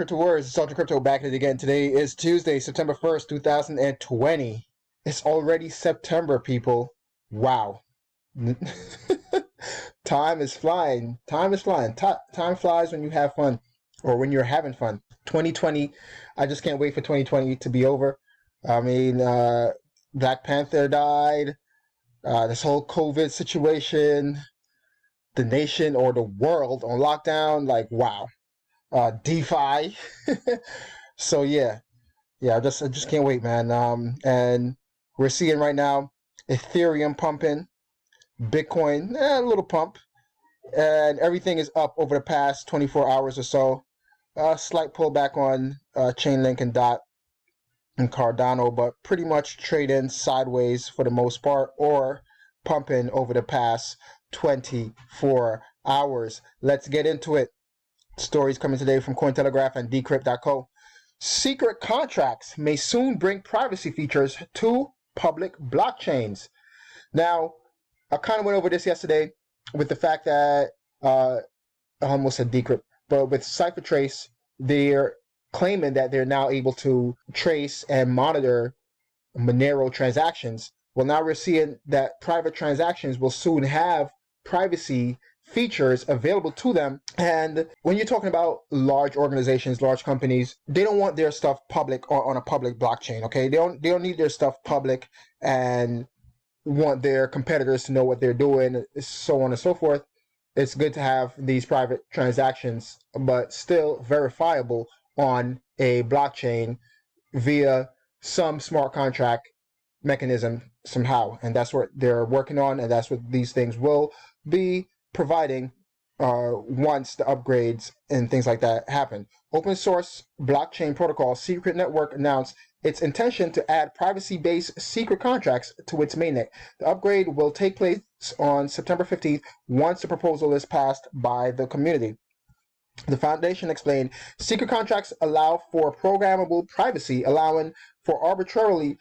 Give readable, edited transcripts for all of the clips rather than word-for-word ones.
Crypto Words, it's Ultra Crypto back at it again. Today is Tuesday, September 1st, 2020. It's already September, people. Wow. Time is flying. Time is flying. Time flies when you have fun, or when you're having fun. 2020, I just can't wait for 2020 to be over. I mean, Black Panther died. This whole COVID situation, the nation or the world on lockdown, like, wow. DeFi. So yeah, I just can't wait, man. And we're seeing right now Ethereum pumping, Bitcoin a little pump, and everything is up over the past 24 hours or so. Slight pullback on Chainlink and DOT and Cardano, but pretty much trading sideways for the most part, or pumping over the past 24 hours. Let's get into it. Stories coming today from Cointelegraph and Decrypt.co. Secret contracts may soon bring privacy features to public blockchains. Now, I kind of went over this yesterday with the fact that, I almost said Decrypt, but with CipherTrace, they're claiming that they're now able to trace and monitor Monero transactions. Well, now we're seeing that private transactions will soon have privacy features available to them. And when you're talking about large organizations, large companies, they don't want their stuff public or on a public blockchain. Okay, they don't need their stuff public and want their competitors to know what they're doing, so on and so forth. It's good to have these private transactions, but still verifiable on a blockchain via some smart contract mechanism somehow. And that's what they're working on, and that's what these things will be providing once the upgrades and things like that happen. Open source blockchain protocol Secret Network announced its intention to add privacy-based secret contracts to its mainnet. The upgrade will take place on September 15th once the proposal is passed by the community. The foundation explained, secret contracts allow for programmable privacy, allowing for arbitrarily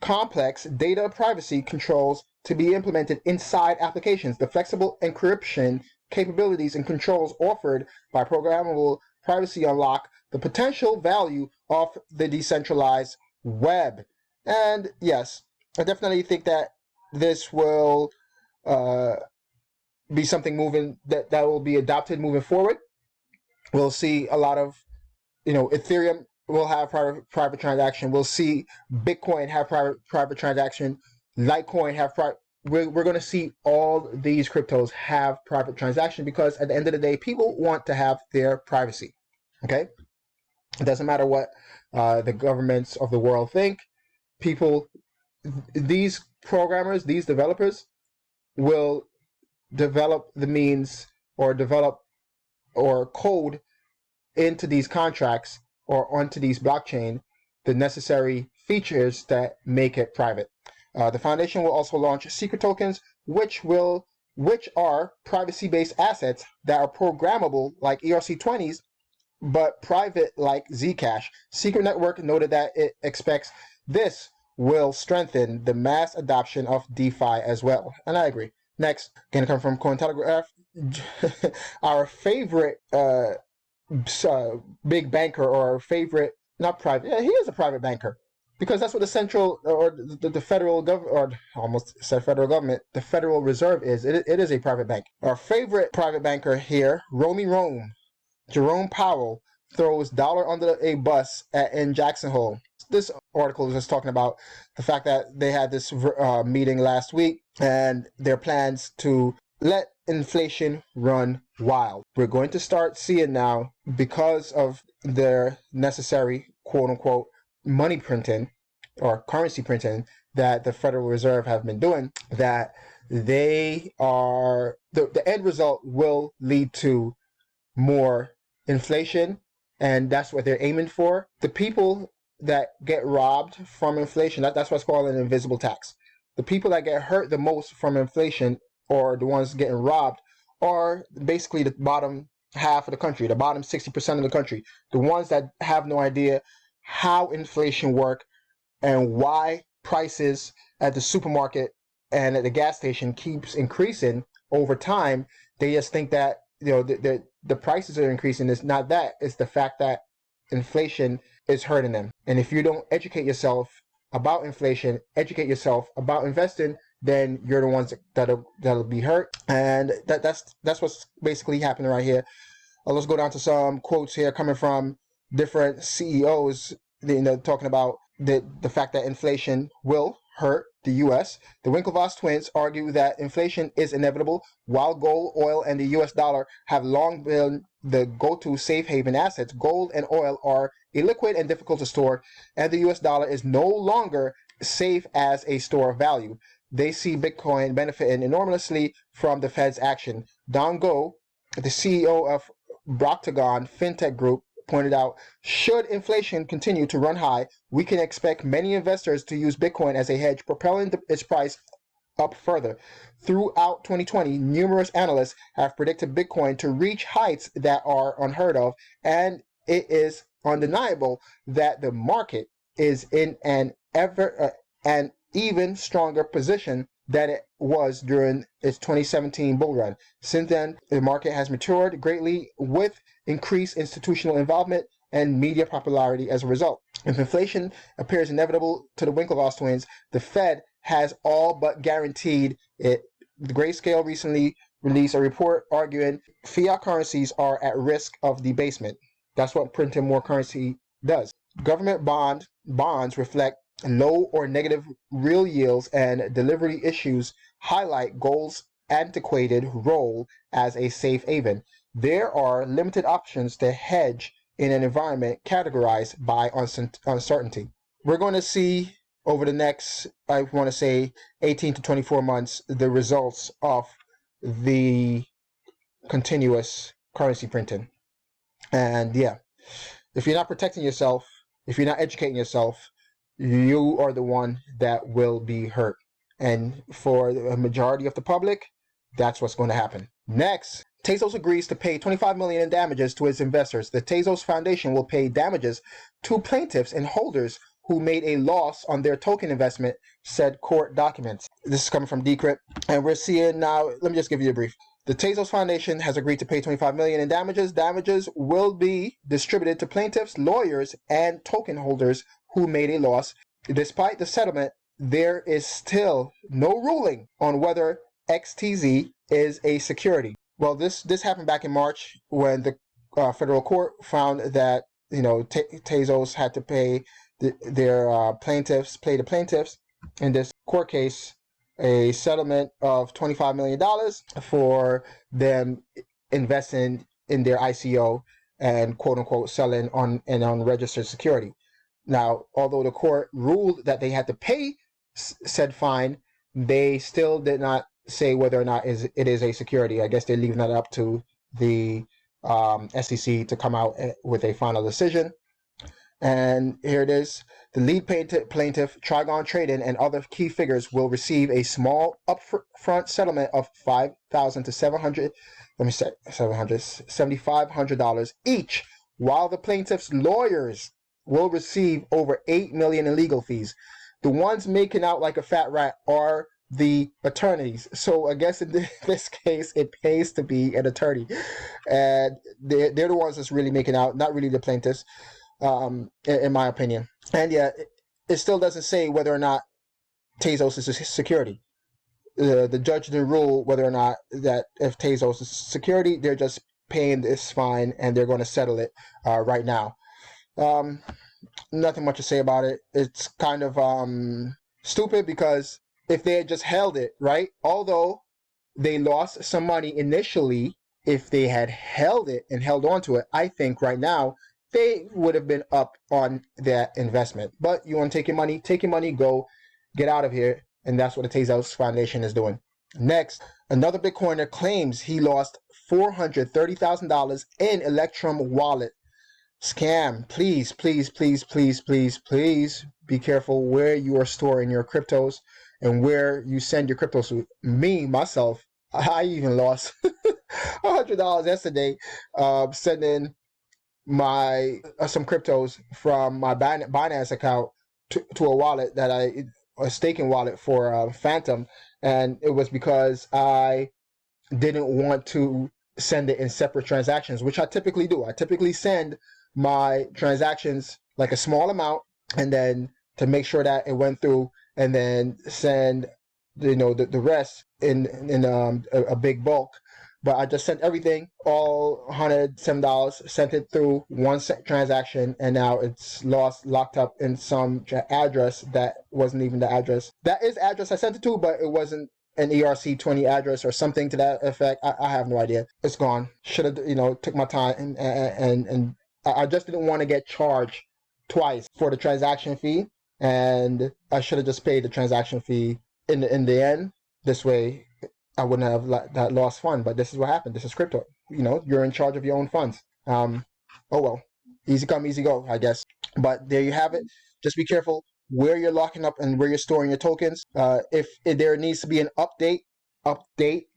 complex data privacy controls to be implemented inside applications. The flexible encryption capabilities and controls offered by programmable privacy unlock the potential value of the decentralized web. And yes, I definitely think that this will be something moving that will be adopted moving forward. We'll see a lot of, Ethereum will have private transaction. We'll see Bitcoin have private transaction. Litecoin have private. We're going to see all these cryptos have private transaction, because at the end of the day, people want to have their privacy. Okay, it doesn't matter what the governments of the world think. People, these programmers, these developers, will develop the means or develop or code into these contracts or onto these blockchain the necessary features that make it private. The foundation will also launch secret tokens, which are privacy-based assets that are programmable like ERC20s, but private like Zcash. Secret Network noted that it expects this will strengthen the mass adoption of DeFi as well, and I agree. Next, going to come from Cointelegraph, our favorite big banker, or our favorite, not private, yeah, he is a private banker, because that's what the central or the federal government, or almost said federal government, the Federal Reserve is. It is a private bank. Our favorite private banker here, Jerome Powell, throws dollar under a bus in Jackson Hole. This article is just talking about the fact that they had this meeting last week and their plans to let inflation run wild. We're going to start seeing now, because of their necessary quote-unquote money printing or currency printing that the Federal Reserve have been doing, that they are the end result will lead to more inflation, and that's what they're aiming for. The people that get robbed from inflation, that's what's called an invisible tax. The people that get hurt the most from inflation, or the ones getting robbed, are basically the bottom half of the country, the bottom 60% of the country, the ones that have no idea how inflation works and why prices at the supermarket and at the gas station keeps increasing over time. They just think that the prices are increasing. It's not that. It's the fact that inflation is hurting them. And if you don't educate yourself about inflation, educate yourself about investing, then you're the ones that'll be hurt. And that's what's basically happening right here. Let's go down to some quotes here coming from different CEOs, talking about the fact that inflation will hurt the U.S. The Winklevoss twins argue that inflation is inevitable, while gold, oil, and the U.S. dollar have long been the go-to safe haven assets. Gold and oil are illiquid and difficult to store, and the U.S. dollar is no longer safe as a store of value. They see Bitcoin benefiting enormously from the Fed's action. Don Go, the CEO of Broctagon Fintech Group, pointed out, should inflation continue to run high, we can expect many investors to use Bitcoin as a hedge, propelling its price up further. Throughout 2020, numerous analysts have predicted Bitcoin to reach heights that are unheard of, and it is undeniable that the market is in an even stronger position than it was during its 2017 bull run. Since then, the market has matured greatly with increased institutional involvement and media popularity as a result. If inflation appears inevitable to the Winklevoss twins, the Fed has all but guaranteed it. The Grayscale recently released a report arguing fiat currencies are at risk of debasement. That's what printing more currency does. Government bonds reflect low or negative real yields, and delivery issues highlight gold's antiquated role as a safe haven. There are limited options to hedge in an environment categorized by uncertainty. We're going to see over the next, I want to say, 18 to 24 months, the results of the continuous currency printing. And yeah, if you're not protecting yourself, if you're not educating yourself, you are the one that will be hurt. And for the majority of the public, that's what's going to happen. Next, Tezos agrees to pay $25 million in damages to its investors. The Tezos Foundation will pay damages to plaintiffs and holders who made a loss on their token investment, said court documents. This is coming from Decrypt. And we're seeing now, let me just give you a brief. The Tezos Foundation has agreed to pay $25 million in damages. Damages will be distributed to plaintiffs, lawyers, and token holders who made a loss. Despite the settlement, there is still no ruling on whether XTZ is a security. Well, this happened back in March when the federal court found that Tezos had to pay the plaintiffs in this court case a settlement of $25 million for them investing in their ICO and quote unquote selling on an unregistered security. Now, although the court ruled that they had to pay said fine, they still did not say whether or not it is a security. I guess they're leaving that up to the SEC to come out with a final decision. And here it is. The lead plaintiff, Trigon Trading, and other key figures will receive a small upfront settlement of $5,000 to $7,500 each, while the plaintiff's lawyers will receive over $8 million in legal fees. The ones making out like a fat rat are the attorneys. So I guess in this case, it pays to be an attorney, and they're the ones that's really making out, not really the plaintiffs. In my opinion. And yeah, it still doesn't say whether or not Tezos is a security. The judge didn't rule whether or not that if Tezos is security. They're just paying this fine and they're going to settle it right now. Nothing much to say about it. It's kind of stupid, because if they had just held it, right, although they lost some money initially, if they had held it and held on to it, I think right now they would have been up on that investment. But you want to take your money, go, get out of here. And that's what the Tezos Foundation is doing. Next, another Bitcoiner claims he lost $430,000 in Electrum wallet scam. Please, please, please, please, please, please be careful where you are storing your cryptos and where you send your cryptos to. Myself, I even lost $100 yesterday sending my some cryptos from my Binance account to a wallet that a staking wallet for Phantom, and it was because I didn't want to send it in separate transactions, which I typically do. I typically send my transactions like a small amount, and then to make sure that it went through, and then send the rest in a big bulk. But I just sent everything, all $107, sent it through one transaction, and now it's locked up in some address that wasn't even the address. That is address I sent it to, but it wasn't an ERC20 address or something to that effect. I have no idea. It's gone. Should have, took my time, and I just didn't want to get charged twice for the transaction fee, and I should have just paid the transaction fee in the end. This way, I wouldn't have that lost fund. But this is what happened. This is crypto. You're in charge of your own funds. Oh well, easy come, easy go, I guess. But there you have it. Just be careful where you're locking up and where you're storing your tokens. If there needs to be an update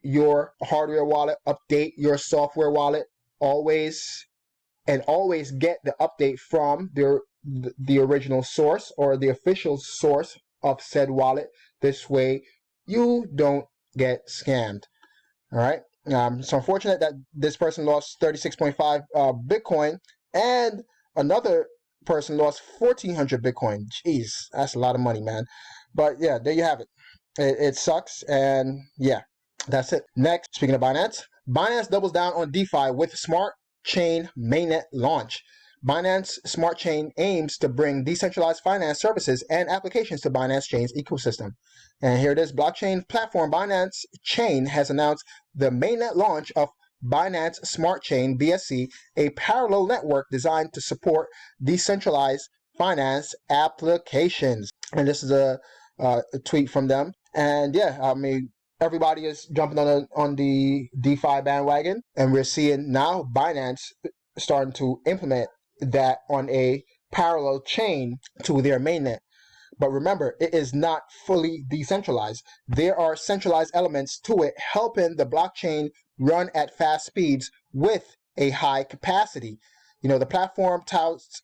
your hardware wallet, update your software wallet. Always get the update from the original source or the official source of said wallet. This way you don't get scammed. All right. It's unfortunate that this person lost 36.5 Bitcoin, and another person lost 1,400 Bitcoin. Jeez, that's a lot of money, man. But yeah, there you have it. It sucks, and yeah, that's it. Next, speaking of Binance doubles down on DeFi with Smart Chain mainnet launch. Binance Smart Chain aims to bring decentralized finance services and applications to Binance Chain's ecosystem. And here it is. Blockchain platform Binance Chain has announced the mainnet launch of Binance Smart Chain BSC, a parallel network designed to support decentralized finance applications. And this is a tweet from them. And yeah, I mean, everybody is jumping on the DeFi bandwagon, and we're seeing now Binance starting to implement that on a parallel chain to their mainnet. But remember, it is not fully decentralized. There are centralized elements to it, helping the blockchain run at fast speeds with a high capacity. The platform touts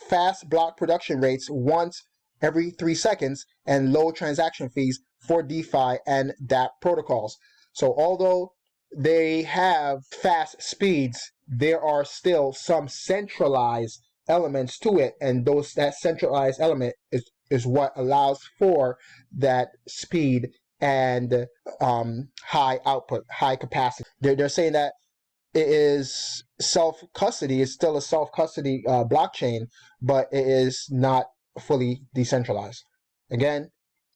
fast block production rates once every 3 seconds and low transaction fees for DeFi and dApp protocols. So although they have fast speeds, there are still some centralized elements to it, and that centralized element is what allows for that speed and high output, high capacity. They're saying that it is self-custody. It's still a self-custody blockchain, but it is not fully decentralized. Again,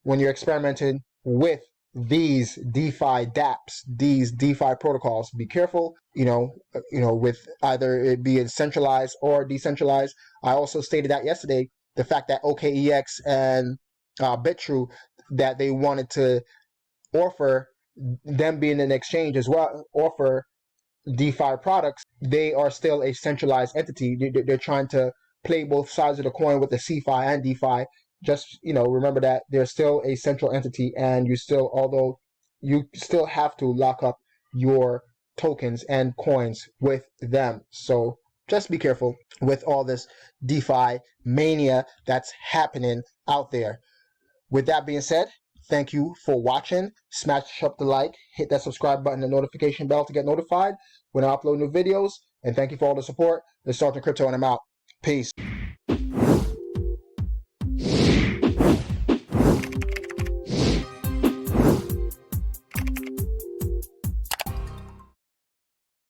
when you're experimenting with these DeFi dApps, these DeFi protocols, be careful, with either it being centralized or decentralized. I also stated that yesterday, the fact that OKEX and BitTrue, that they wanted to offer, them being an exchange as well, offer DeFi products. They are still a centralized entity. They're trying to play both sides of the coin with the CeFi and DeFi. Just, remember that they're still a central entity, and although you still have to lock up your tokens and coins with them. So just be careful with all this DeFi mania that's happening out there. With that being said, thank you for watching. Smash up the like, hit that subscribe button and notification bell to get notified when I upload new videos. And thank you for all the support. It's Sergeant Crypto, and I'm out. Peace.